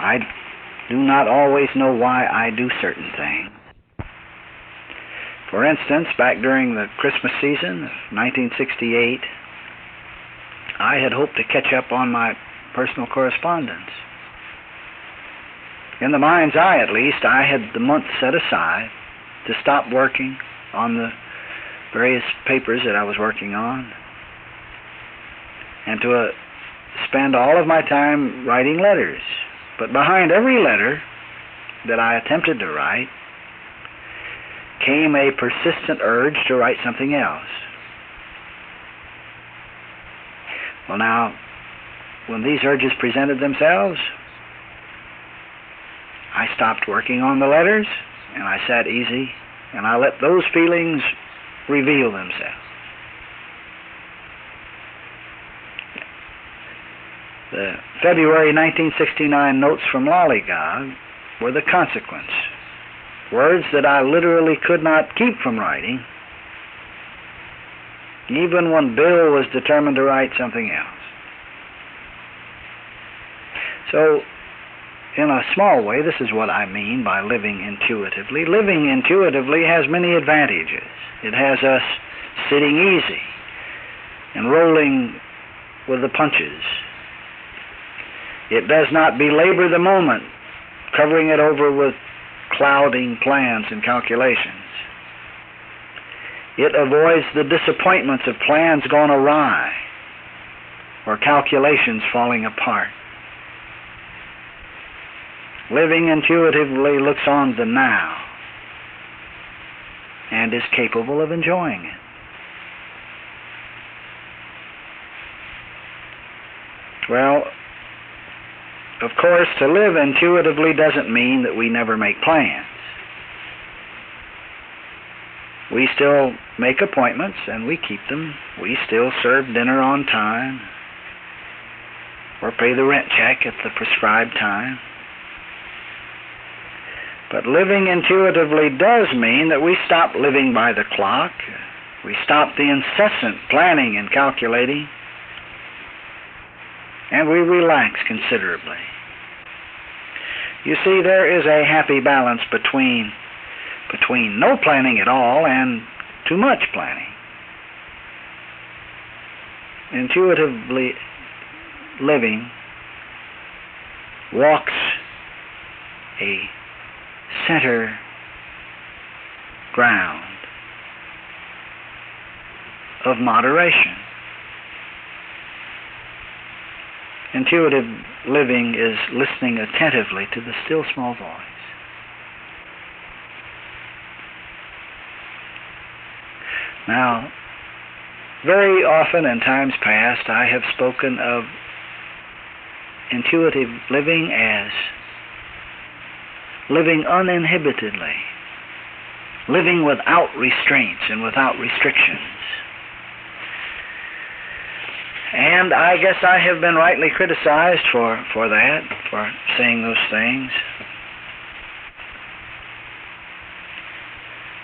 I do not always know why I do certain things. For instance, back during the Christmas season of 1968, I had hoped to catch up on my personal correspondence. In the mind's eye, at least, I had the month set aside to stop working on the various papers that I was working on and to spend all of my time writing letters. But behind every letter that I attempted to write came a persistent urge to write something else. Well, now, when these urges presented themselves, I stopped working on the letters, and I sat easy, and I let those feelings reveal themselves. The February 1969 notes from Lollygog were the consequence. Words that I literally could not keep from writing, even when Bill was determined to write something else. So, in a small way, this is what I mean by living intuitively. Living intuitively has many advantages. It has us sitting easy and rolling with the punches. It does not belabor the moment, covering it over with clouding plans and calculations. It avoids the disappointments of plans gone awry or calculations falling apart. Living intuitively looks on the now and is capable of enjoying it. Well, of course, to live intuitively doesn't mean that we never make plans. We still make appointments and we keep them. We still serve dinner on time or pay the rent check at the prescribed time. But living intuitively does mean that we stop living by the clock. We stop the incessant planning and calculating, and we relax considerably. You see, there is a happy balance between no planning at all and too much planning. Intuitively living walks a center ground of moderation. Intuitive living is listening attentively to the still small voice. Now, very often in times past, I have spoken of intuitive living as living uninhibitedly, living without restraints and without restrictions. And I guess I have been rightly criticized for that, for saying those things.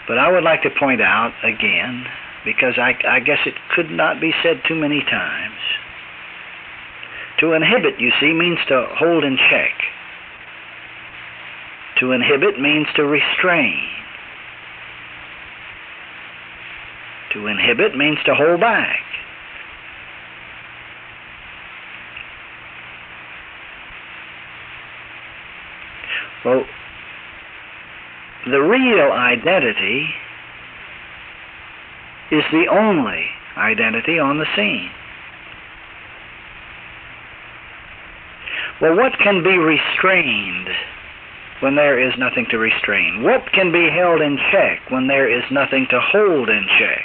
But I would like to point out again, because I guess it could not be said too many times. To inhibit, you see, means to hold in check. To inhibit means to restrain. To inhibit means to hold back. Well, the real identity is the only identity on the scene. Well, what can be restrained when there is nothing to restrain? What can be held in check when there is nothing to hold in check?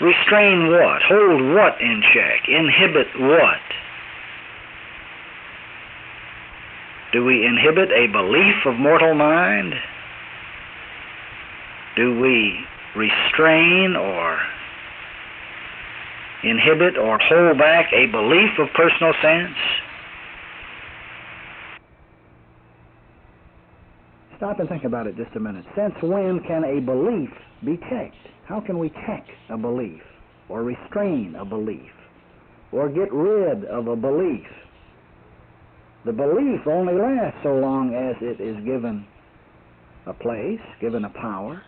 Restrain what? Hold what in check? Inhibit what? Do we inhibit a belief of mortal mind? Do we restrain or inhibit or hold back a belief of personal sense? Stop and think about it just a minute. Since when can a belief be checked? How can we check a belief or restrain a belief or get rid of a belief The belief only lasts so long as it is given a place, given a power,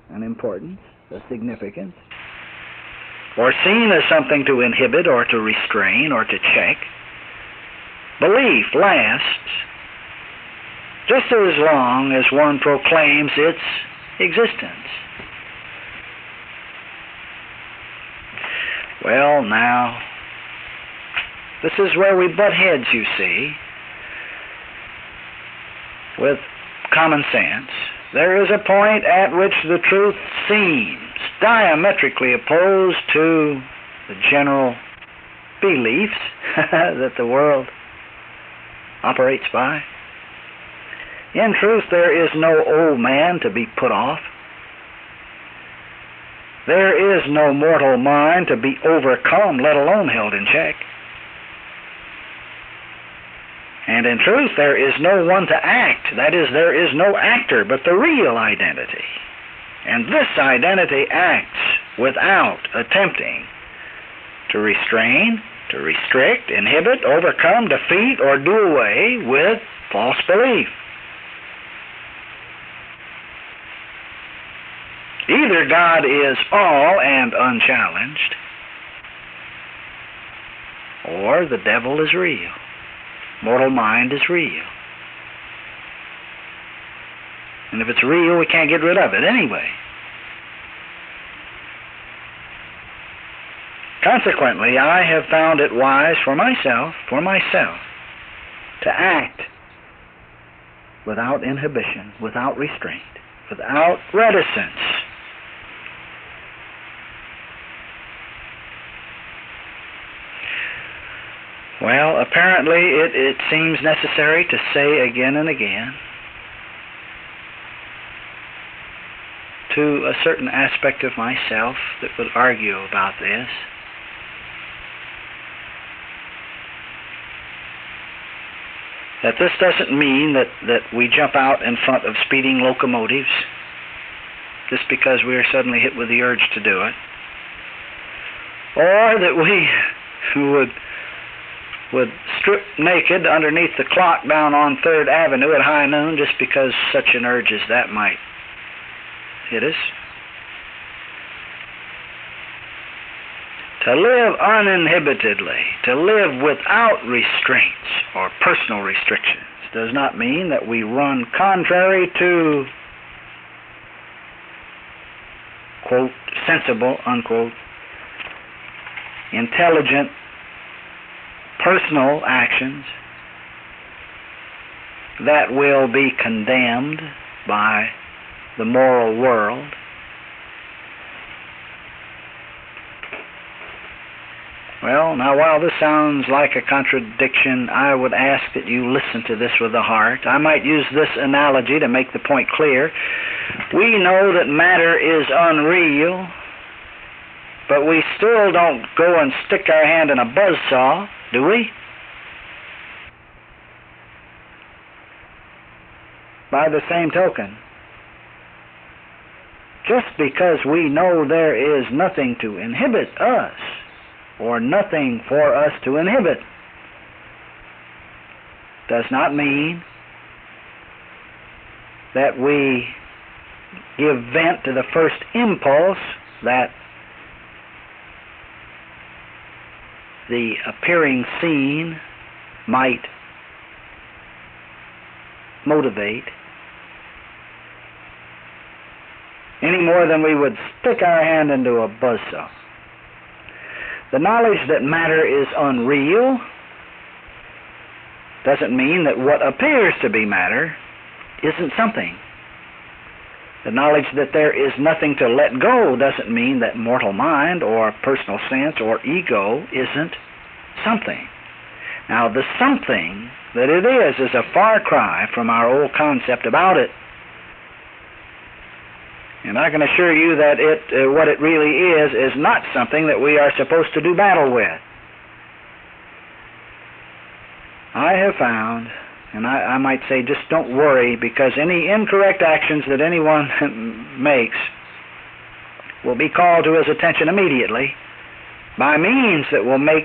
an importance, a significance, or seen as something to inhibit or to restrain or to check. Belief lasts just as long as one proclaims its existence. Well, now, this is where we butt heads, you see, with common sense. There is a point at which the truth seems diametrically opposed to the general beliefs that the world operates by. In truth, there is no old man to be put off. There is no mortal mind to be overcome, let alone held in check. And in truth, there is no one to act. That is, there is no actor but the real identity. And this identity acts without attempting to restrain, to restrict, inhibit, overcome, defeat, or do away with false belief. Either God is all and unchallenged, or the devil is real. Mortal mind is real. And if it's real, we can't get rid of it anyway. Consequently, I have found it wise for myself, to act without inhibition, without restraint, without reticence. Well, apparently it seems necessary to say again and again to a certain aspect of myself that would argue about this, that this doesn't mean that we jump out in front of speeding locomotives just because we are suddenly hit with the urge to do it, or that we would strip naked underneath the clock down on 3rd Avenue at high noon just because such an urge as that might hit us. To live uninhibitedly, to live without restraints or personal restrictions, does not mean that we run contrary to, quote, sensible, unquote, intelligent, personal actions that will be condemned by the moral world. Well, now, while this sounds like a contradiction, I would ask that you listen to this with the heart. I might use this analogy to make the point clear. We know that matter is unreal, but we still don't go and stick our hand in a buzzsaw, do we? By the same token, just because we know there is nothing to inhibit us, or nothing for us to inhibit, does not mean that we give vent to the first impulse that the appearing scene might motivate, any more than we would stick our hand into a buzzsaw. The knowledge that matter is unreal doesn't mean that what appears to be matter isn't something. The knowledge that there is nothing to let go doesn't mean that mortal mind or personal sense or ego isn't something. Now, the something that it is a far cry from our old concept about it. And I can assure you that what it really is not something that we are supposed to do battle with. I have found, and I might say just don't worry, because any incorrect actions that anyone makes will be called to his attention immediately by means that will make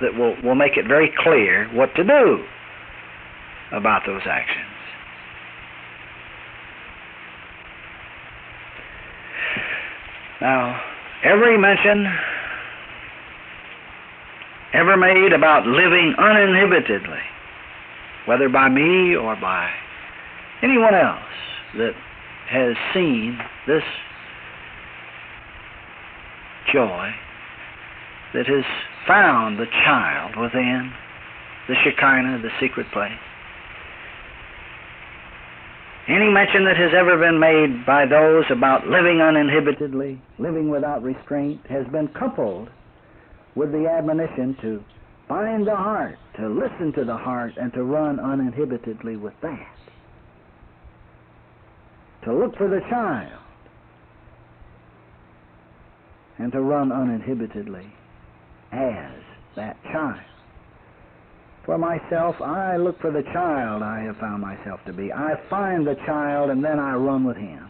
that will make it very clear what to do about those actions. Now, every mention ever made about living uninhibitedly, whether by me or by anyone else that has seen this joy, that has found the child within the Shekinah, the secret place. Any mention that has ever been made by those about living uninhibitedly, living without restraint, has been coupled with the admonition to find the heart, to listen to the heart, and to run uninhibitedly with that. To look for the child and to run uninhibitedly as that child. For myself, I look for the child I have found myself to be. I find the child and then I run with him.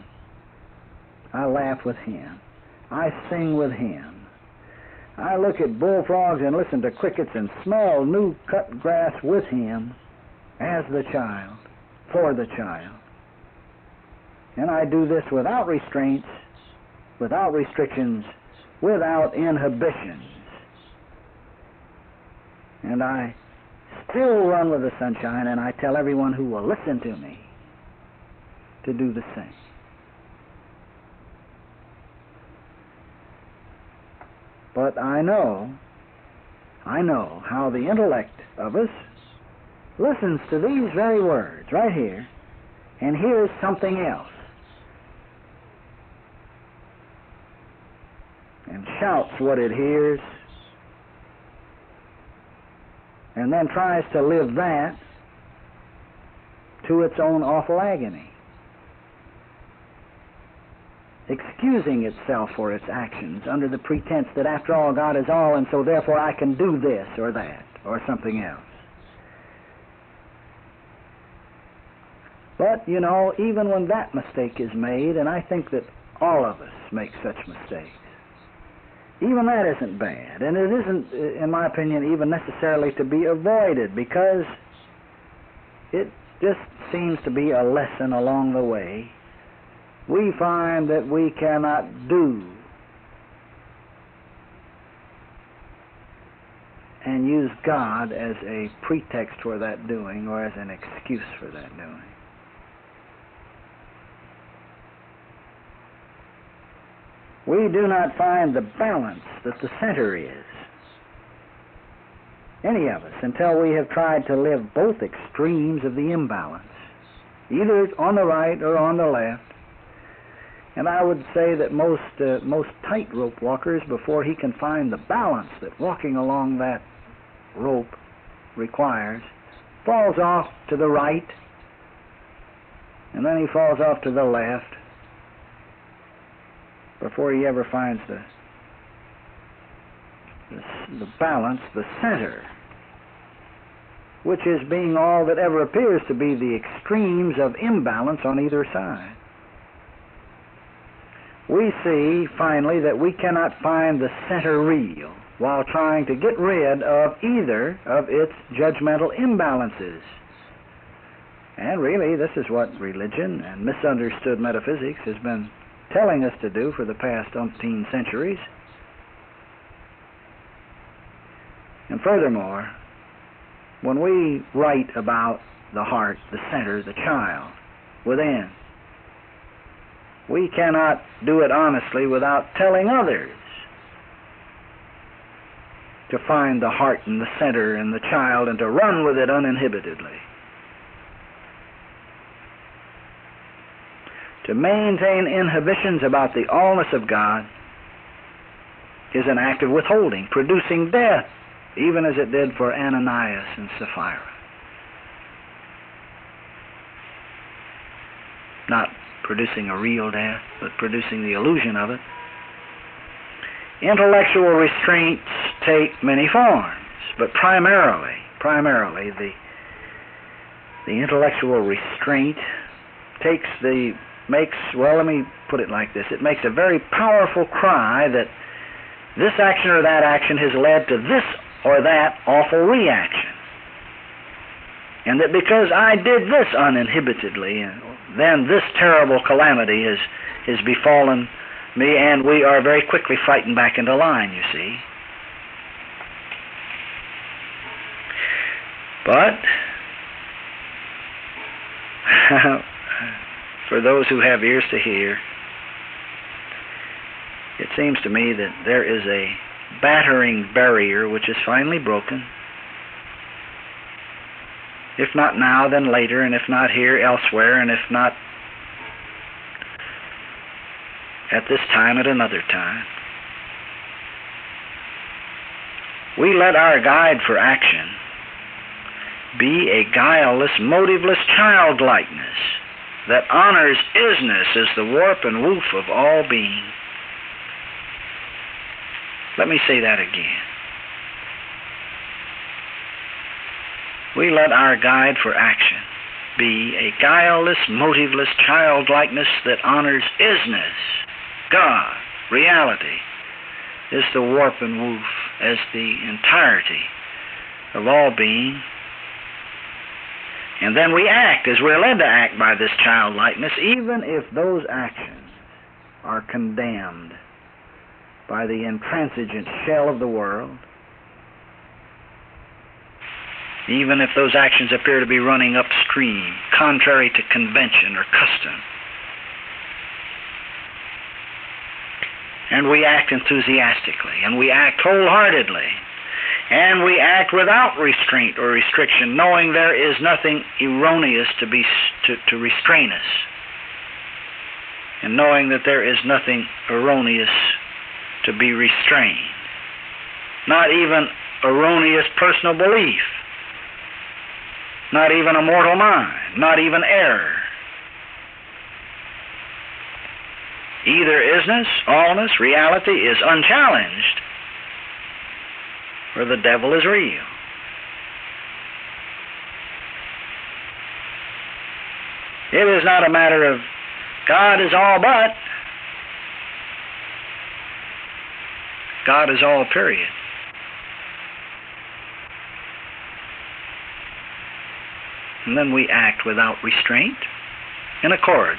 I laugh with him. I sing with him. I look at bullfrogs and listen to crickets and smell new cut grass with him as the child, for the child. And I do this without restraints, without restrictions, without inhibitions. And I still run with the sunshine, and I tell everyone who will listen to me to do the same. But I know how the intellect of us listens to these very words right here and hears something else and shouts what it hears and then tries to live that to its own awful agony, excusing itself for its actions under the pretense that after all God is all and so therefore I can do this or that or something else. But, you know, even when that mistake is made, and I think that all of us make such mistakes, even that isn't bad, and it isn't, in my opinion, even necessarily to be avoided, because it just seems to be a lesson along the way. We find that we cannot do and use God as a pretext for that doing or as an excuse for that doing. We do not find the balance that the center is, any of us, until we have tried to live both extremes of the imbalance, either on the right or on the left. And I would say that most tightrope walkers, before he can find the balance that walking along that rope requires, falls off to the right, and then he falls off to the left, before he ever finds the balance, the center, which is being all that ever appears to be the extremes of imbalance on either side. We see, finally, that we cannot find the center real while trying to get rid of either of its judgmental imbalances. And really, this is what religion and misunderstood metaphysics has been telling us to do for the past umpteen centuries. And furthermore, when we write about the heart, the center, the child within, we cannot do it honestly without telling others to find the heart and the center and the child and to run with it uninhibitedly. To maintain inhibitions about the allness of God is an act of withholding, producing death, even as it did for Ananias and Sapphira. Not producing a real death, but producing the illusion of it. Intellectual restraints take many forms, but primarily the intellectual restraint let me put it like this. It makes a very powerful cry that this action or that action has led to this or that awful reaction. And that because I did this uninhibitedly, then this terrible calamity has befallen me, and we are very quickly frightened back into line, you see. But for those who have ears to hear, it seems to me that there is a battering barrier which is finally broken. If not now, then later, and if not here, elsewhere, and if not at this time, at another time. We let our guide for action be a guileless, motiveless childlikeness that honors isness as the warp and woof of all being. Let me say that again. We let our guide for action be a guileless, motiveless childlikeness that honors isness, God, reality, is the warp and woof, as the entirety of all being. And then we act as we're led to act by this childlikeness, even if those actions are condemned by the intransigent shell of the world, even if those actions appear to be running upstream, contrary to convention or custom. And we act enthusiastically, and we act wholeheartedly, and we act without restraint or restriction, knowing there is nothing erroneous to restrain us, and knowing that there is nothing erroneous to be restrained, not even erroneous personal belief, not even a mortal mind, not even error. Either isness, allness, reality is unchallenged, or the devil is real. It is not a matter of God is all but. God is all, period. And then we act without restraint, in accord.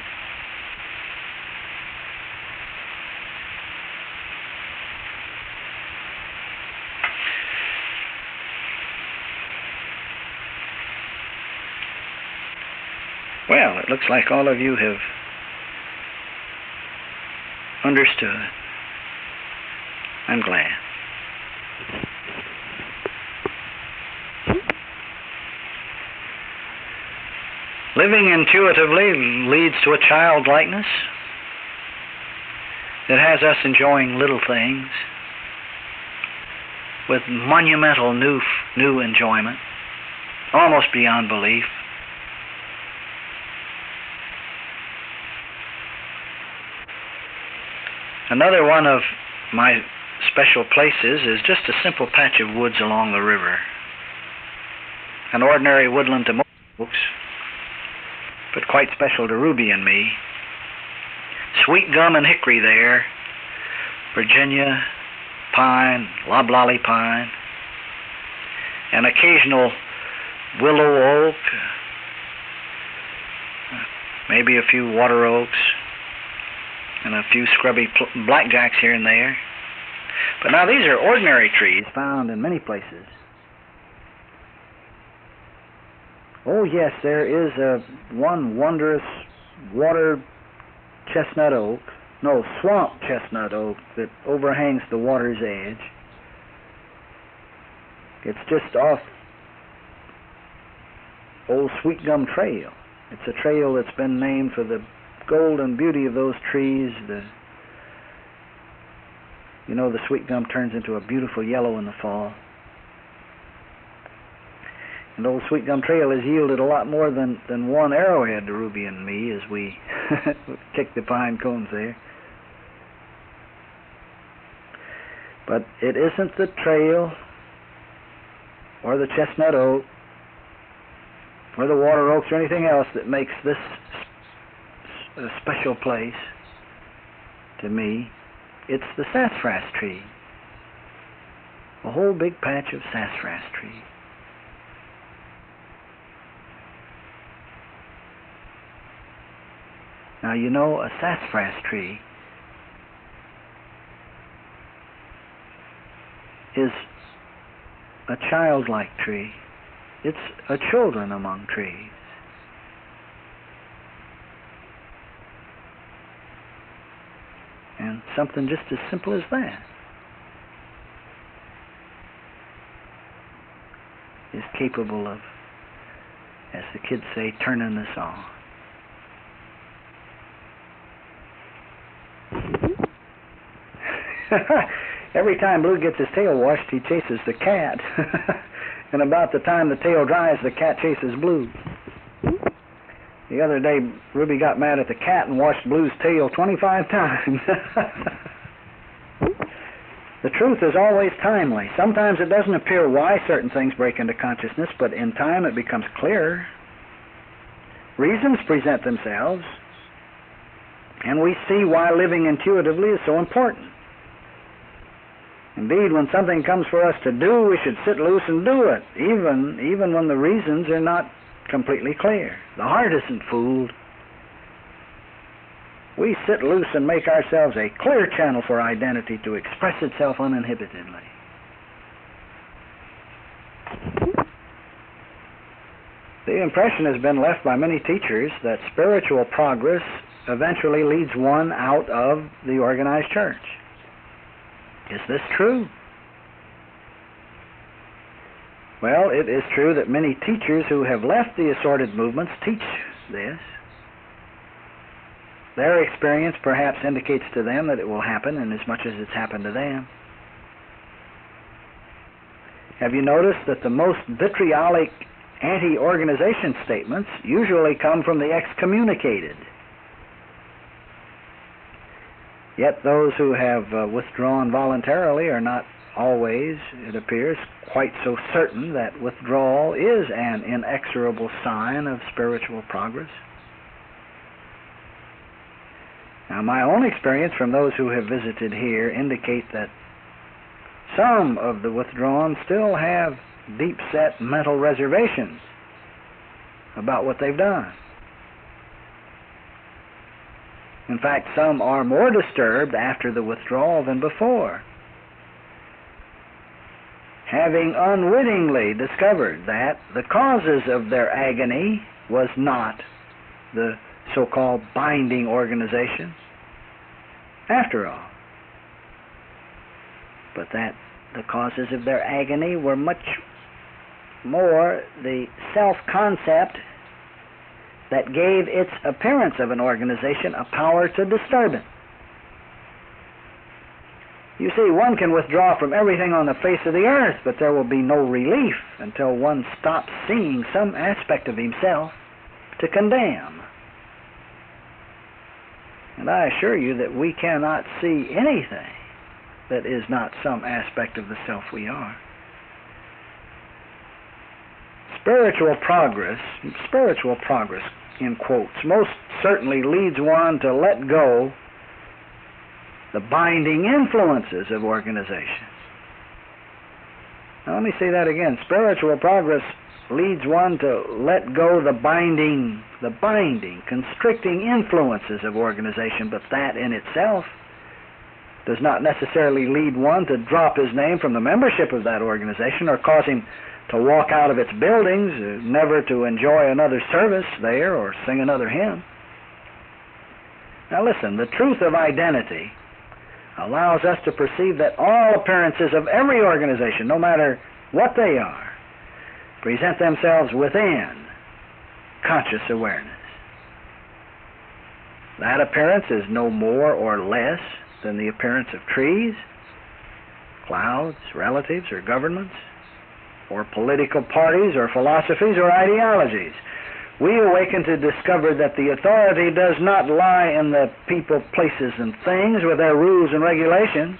Well, it looks like all of you have understood. I'm glad. Living intuitively leads to a childlikeness that has us enjoying little things with monumental new enjoyment, almost beyond belief. Another one of my special places is just a simple patch of woods along the river. An ordinary woodland to most folks, but quite special to Ruby and me. Sweet gum and hickory there, Virginia pine, loblolly pine, an occasional willow oak, maybe a few water oaks, and a few scrubby blackjacks here and there. But now these are ordinary trees found in many places. Oh yes, there is one wondrous water chestnut oak, no, swamp chestnut oak that overhangs the water's edge. It's just off Old Sweet Gum Trail. It's a trail that's been named for the golden beauty of those trees. The sweet gum turns into a beautiful yellow in the fall. And Old Sweet Gum Trail has yielded a lot more than one arrowhead to Ruby and me as we kick the pine cones there. But it isn't the trail or the chestnut oak or the water oaks or anything else that makes this a special place to me. It's the sassafras tree. A whole big patch of sassafras trees. Now, you know, a sassafras tree is a childlike tree. It's a children among trees. And something just as simple as that is capable of, as the kids say, turning us on. Every time Blue gets his tail washed, he chases the cat. And about the time the tail dries, the cat chases Blue. The other day, Ruby got mad at the cat and washed Blue's tail 25 times. The truth is always timely. Sometimes it doesn't appear why certain things break into consciousness, but in time it becomes clearer. Reasons present themselves, and we see why living intuitively is so important. Indeed, when something comes for us to do, we should sit loose and do it, even when the reasons are not completely clear. The heart isn't fooled. We sit loose and make ourselves a clear channel for identity to express itself uninhibitedly. The impression has been left by many teachers that spiritual progress eventually leads one out of the organized church. Is this true? Well, it is true that many teachers who have left the assorted movements teach this. Their experience perhaps indicates to them that it will happen inasmuch as it's happened to them. Have you noticed that the most vitriolic anti-organization statements usually come from the excommunicated? Yet those who have withdrawn voluntarily are not always, it appears, quite so certain that withdrawal is an inexorable sign of spiritual progress. Now, my own experience from those who have visited here indicate that some of the withdrawn still have deep-set mental reservations about what they've done. In fact, some are more disturbed after the withdrawal than before, having unwittingly discovered that the causes of their agony was not the so-called binding organization after all, but that the causes of their agony were much more the self-concept that gave its appearance of an organization a power to disturb it. You see, one can withdraw from everything on the face of the earth, but there will be no relief until one stops seeing some aspect of himself to condemn. And I assure you that we cannot see anything that is not some aspect of the self we are. Spiritual progress, in quotes, most certainly leads one to let go the binding influences of organization. Now let me say that again. Spiritual progress leads one to let go the binding, constricting influences of organization, but that in itself does not necessarily lead one to drop his name from the membership of that organization or cause him to walk out of its buildings, never to enjoy another service there or sing another hymn. Now listen, the truth of identity allows us to perceive that all appearances of every organization, no matter what they are, present themselves within conscious awareness. That appearance is no more or less than the appearance of trees, clouds, relatives, or governments, or political parties, or philosophies, or ideologies. We awaken to discover that the authority does not lie in the people, places, and things with their rules and regulations,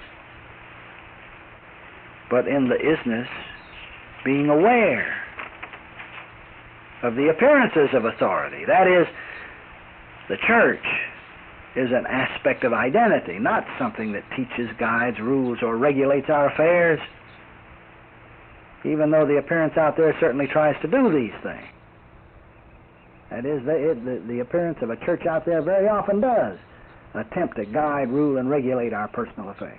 but in the isness being aware of the appearances of authority. That is, the church is an aspect of identity, not something that teaches, guides, rules, or regulates our affairs. even though the appearance out there certainly tries to do these things. That is, the appearance of a church out there very often does attempt to guide, rule, and regulate our personal affairs.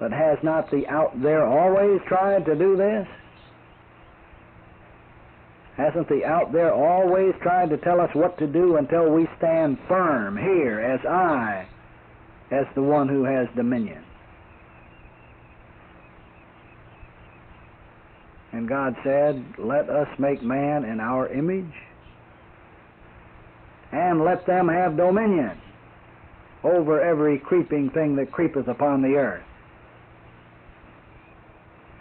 But has not the out there always tried to do this? Hasn't the out there always tried to tell us what to do until we stand firm here as the one who has dominion? And God said, let us make man in our image, and let them have dominion over every creeping thing that creepeth upon the earth.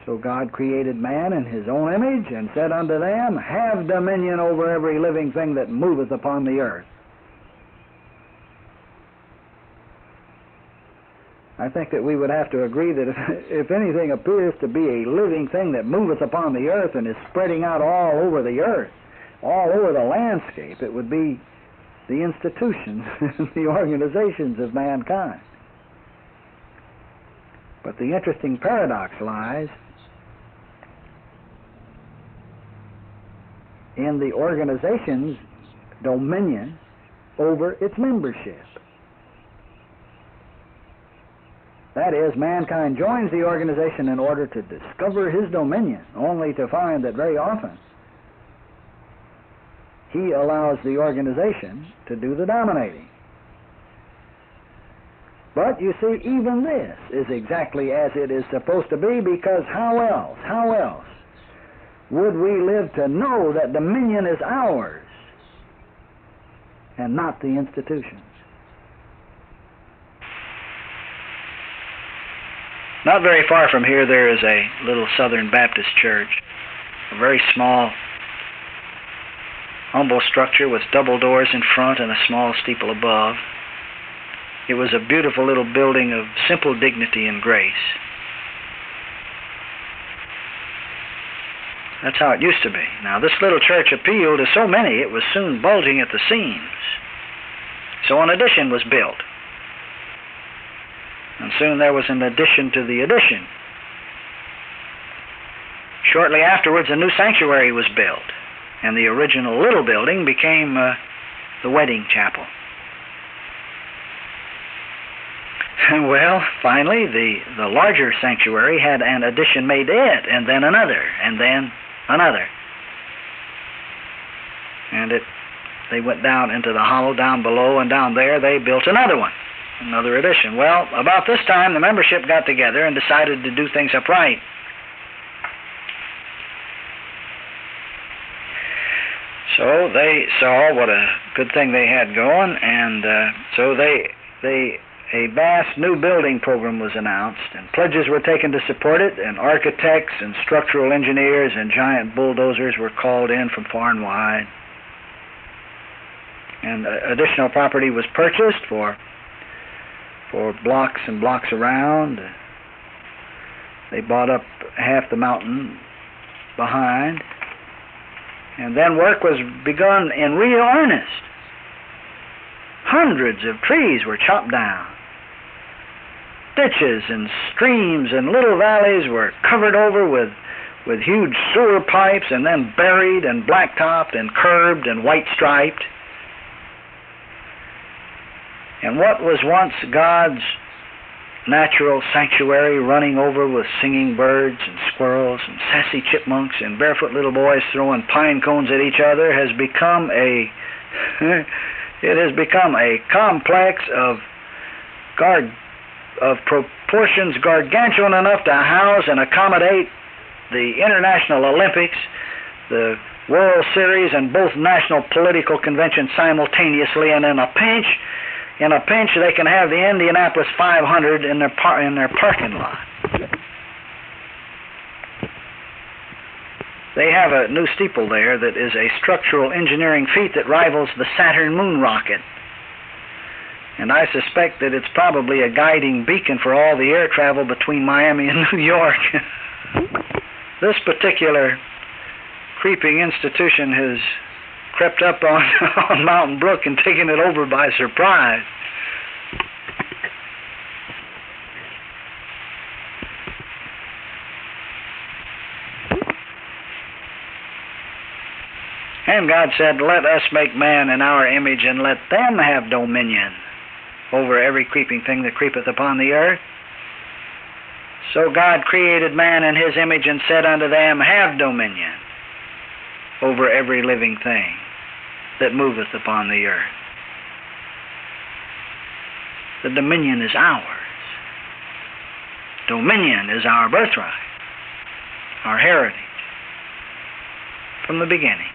So God created man in his own image, and said unto them, have dominion over every living thing that moveth upon the earth. I think that we would have to agree that if anything appears to be a living thing that moveth upon the earth and is spreading out all over the earth, all over the landscape, it would be the institutions and the organizations of mankind. But the interesting paradox lies in the organization's dominion over its membership. That is, mankind joins the organization in order to discover his dominion, only to find that very often he allows the organization to do the dominating. But you see, even this is exactly as it is supposed to be, because how else would we live to know that dominion is ours and not the institutions? Not very far from here there is a little Southern Baptist church, a very small, humble structure with double doors in front and a small steeple above. It was a beautiful little building of simple dignity and grace. That's how it used to be. Now, this little church appealed to so many, it was soon bulging at the seams. So an addition was built. And soon there was an addition to the addition. Shortly afterwards, a new sanctuary was built, and the original little building became the wedding chapel. Well, finally, the larger sanctuary had an addition made to it, and then another, and then another. And they went down into the hollow down below, and down there they built another one. Another addition. Well, about this time, the membership got together and decided to do things upright. So they saw what a good thing they had going, and so a vast new building program was announced, and pledges were taken to support it, and architects and structural engineers and giant bulldozers were called in from far and wide. And additional property was purchased for blocks and blocks around. They bought up half the mountain behind, and then work was begun in real earnest. Hundreds of trees were chopped down. Ditches and streams and little valleys were covered over with huge sewer pipes, and then buried and blacktopped and curbed and white-striped. And what was once God's natural sanctuary, running over with singing birds and squirrels and sassy chipmunks and barefoot little boys throwing pine cones at each other, has become it has become a complex of proportions gargantuan enough to house and accommodate the International Olympics, the World Series, and both national political conventions simultaneously, and in a pinch, they can have the Indianapolis 500 in their parking lot. They have a new steeple there that is a structural engineering feat that rivals the Saturn moon rocket. And I suspect that it's probably a guiding beacon for all the air travel between Miami and New York. This particular creeping institution has crept up on Mountain Brook and taken it over by surprise. And God said, let us make man in our image, and let them have dominion over every creeping thing that creepeth upon the earth. So God created man in his image, and said unto them, have dominion over every living thing that moveth upon the earth. The dominion is ours. Dominion is our birthright, our heritage from the beginning.